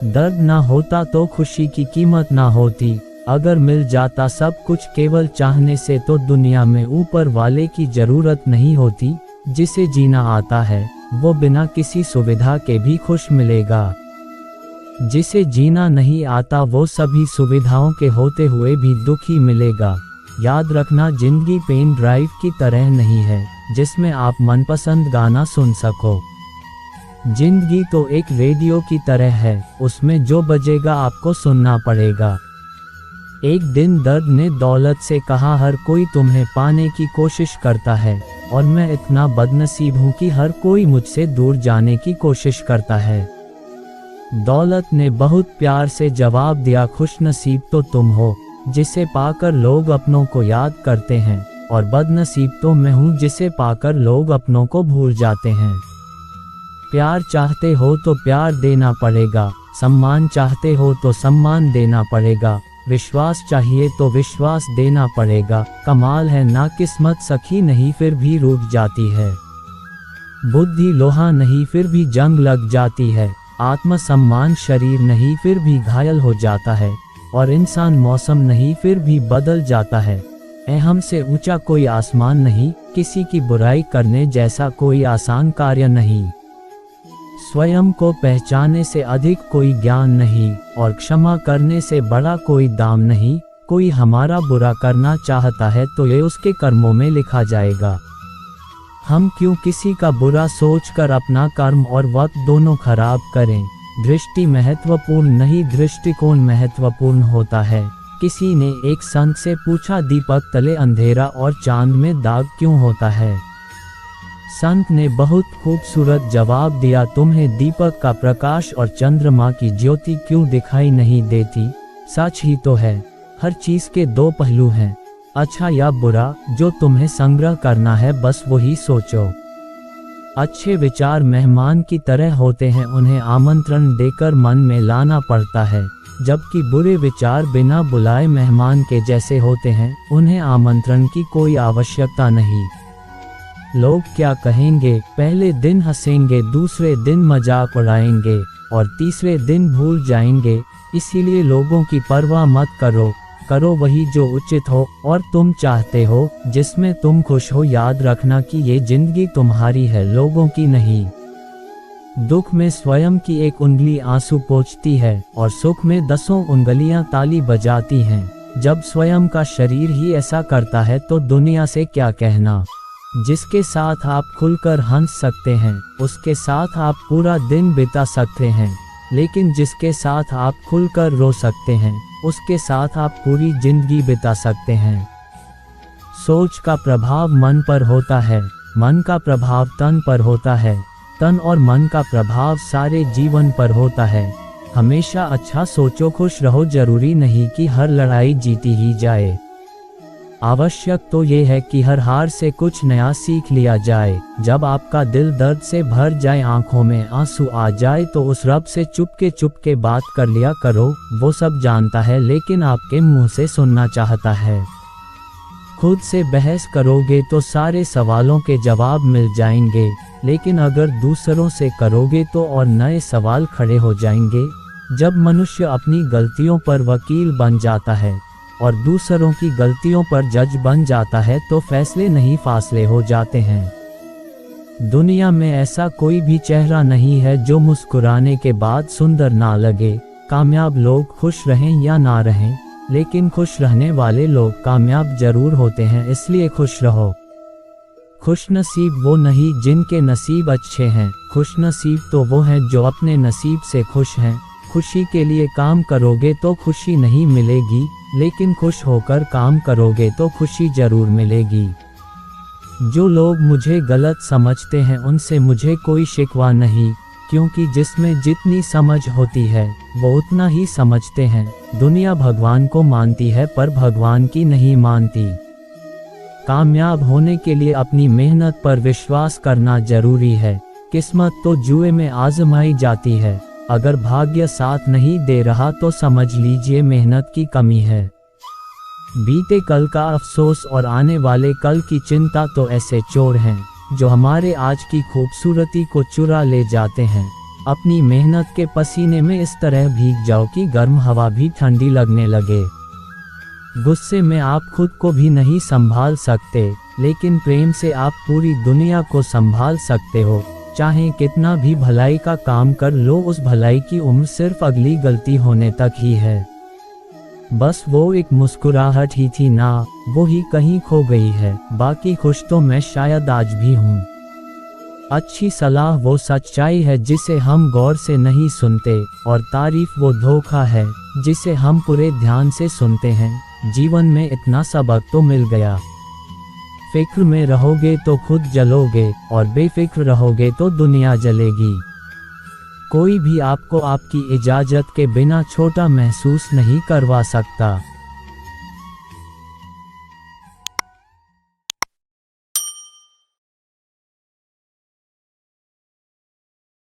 दर्द ना होता तो खुशी की कीमत ना होती। अगर मिल जाता सब कुछ केवल चाहने से तो दुनिया में ऊपर वाले की जरूरत नहीं होती। जिसे जीना आता है वो बिना किसी सुविधा के भी खुश मिलेगा। जिसे जीना नहीं आता वो सभी सुविधाओं के होते हुए भी दुखी मिलेगा। याद रखना, जिंदगी पेन ड्राइव की तरह नहीं है जिसमें आप मनपसंद गाना सुन सको। जिंदगी तो एक रेडियो की तरह है, उसमें जो बजेगा आपको सुनना पड़ेगा। एक दिन दर्द ने दौलत से कहा, हर कोई तुम्हें पाने की कोशिश करता है और मैं इतना बदनसीब हूँ कि हर कोई मुझसे दूर जाने की कोशिश करता है। दौलत ने बहुत प्यार से जवाब दिया, खुशनसीब तो तुम हो जिसे पाकर लोग अपनों को याद करते हैं, और बदनसीब तो मैं हूँ जिसे पाकर लोग अपनों को भूल जाते हैं। प्यार चाहते हो तो प्यार देना पड़ेगा, सम्मान चाहते हो तो सम्मान देना पड़ेगा, विश्वास चाहिए तो विश्वास देना पड़ेगा। कमाल है ना किस्मत सखी नहीं फिर भी रूठ जाती है, बुद्धि लोहा नहीं फिर भी जंग लग जाती है, आत्मसम्मान शरीर नहीं फिर भी घायल हो जाता है, और इंसान मौसम नहीं फिर भी बदल जाता है। हमसे ऊंचा कोई आसमान नहीं, किसी की बुराई करने जैसा कोई आसान कार्य नहीं। स्वयं को पहचाने से अधिक कोई ज्ञान नहीं, और क्षमा करने से बड़ा कोई दाम नहीं। कोई हमारा बुरा करना चाहता है तो ये उसके कर्मों में लिखा जाएगा। हम क्यों किसी का बुरा सोचकर अपना कर्म और वक्त दोनों खराब करें। दृष्टि महत्वपूर्ण नहीं, दृष्टिकोण महत्वपूर्ण होता है। किसी ने एक संत से पूछा, दीपक तले अंधेरा और चांद में दाग क्यों होता है। संत ने बहुत खूबसूरत जवाब दिया, तुम्हें दीपक का प्रकाश और चंद्रमा की ज्योति क्यों दिखाई नहीं देती। सच ही तो है, हर चीज के दो पहलू हैं, अच्छा या बुरा। जो तुम्हें संग्रह करना है बस वही सोचो। अच्छे विचार मेहमान की तरह होते हैं, उन्हें आमंत्रण देकर मन में लाना पड़ता है, जबकि बुरे विचार बिना बुलाए मेहमान के जैसे होते हैं, उन्हें आमंत्रण की कोई आवश्यकता नहीं। लोग क्या कहेंगे, पहले दिन हंसेंगे, दूसरे दिन मजाक उड़ाएंगे और तीसरे दिन भूल जाएंगे। इसीलिए लोगों की परवाह मत करो, करो वही जो उचित हो और तुम चाहते हो, जिसमें तुम खुश हो। याद रखना कि ये जिंदगी तुम्हारी है, लोगों की नहीं। दुख में स्वयं की एक उंगली आंसू पोंछती है और सुख में 10 उंगलियां ताली बजाती हैं। जब स्वयं का शरीर ही ऐसा करता है तो दुनिया से क्या कहना। जिसके साथ आप खुलकर हंस सकते हैं उसके साथ आप पूरा दिन बिता सकते हैं, लेकिन जिसके साथ आप खुलकर रो सकते हैं उसके साथ आप पूरी जिंदगी बिता सकते हैं। सोच का प्रभाव मन पर होता है, मन का प्रभाव तन पर होता है, तन और मन का प्रभाव सारे जीवन पर होता है। हमेशा अच्छा सोचो, खुश रहो। जरूरी नहीं कि हर लड़ाई जीती ही जाए, आवश्यक तो ये है कि हर हार से कुछ नया सीख लिया जाए। जब आपका दिल दर्द से भर जाए, आंखों में आंसू आ जाए, तो उस रब से चुपके बात कर लिया करो। वो सब जानता है लेकिन आपके मुंह से सुनना चाहता है। खुद से बहस करोगे तो सारे सवालों के जवाब मिल जाएंगे, लेकिन अगर दूसरों से करोगे तो और नए सवाल खड़े हो जाएंगे। जब मनुष्य अपनी गलतियों पर वकील बन जाता है और दूसरों की गलतियों पर जज बन जाता है तो फैसले नहीं फासले हो जाते हैं। दुनिया में ऐसा कोई भी चेहरा नहीं है जो मुस्कुराने के बाद सुंदर ना लगे। कामयाब लोग खुश रहें या ना रहें, लेकिन खुश रहने वाले लोग कामयाब जरूर होते हैं, इसलिए खुश रहो। खुशनसीब वो नहीं जिनके नसीब अच्छे हैं, खुशनसीब तो वो हैं जो अपने नसीब से खुश हैं। खुशी के लिए काम करोगे तो खुशी नहीं मिलेगी, लेकिन खुश होकर काम करोगे तो खुशी जरूर मिलेगी। जो लोग मुझे गलत समझते हैं उनसे मुझे कोई शिकवा नहीं, क्योंकि जिसमें जितनी समझ होती है वो उतना ही समझते हैं। दुनिया भगवान को मानती है पर भगवान की नहीं मानती। कामयाब होने के लिए अपनी मेहनत पर विश्वास करना जरूरी है। किस्मत तो जुए में आजमाई जाती है, अगर भाग्य साथ नहीं दे रहा तो समझ लीजिए मेहनत की कमी है। बीते कल का अफसोस और आने वाले कल की चिंता तो ऐसे चोर हैं जो हमारे आज की खूबसूरती को चुरा ले जाते हैं। अपनी मेहनत के पसीने में इस तरह भीग जाओ कि गर्म हवा भी ठंडी लगने लगे। गुस्से में आप खुद को भी नहीं संभाल सकते, लेकिन प्रेम से आप पूरी दुनिया को संभाल सकते हो। चाहे कितना भी भलाई का काम कर लो, उस भलाई की उम्र सिर्फ अगली गलती होने तक ही है। बस वो एक मुस्कुराहट ही थी ना, वो ही कहीं खो गई है। बाकी खुश तो मैं शायद आज भी हूँ। अच्छी सलाह वो सच्चाई है जिसे हम गौर से नहीं सुनते, और तारीफ वो धोखा है जिसे हम पूरे ध्यान से सुनते हैं। जीवन में इतना सबक तो मिल गया। फिक्र में रहोगे तो खुद जलोगे, और बेफिक्र रहोगे तो दुनिया जलेगी। कोई भी आपको आपकी इजाज़त के बिना छोटा महसूस नहीं करवा सकता।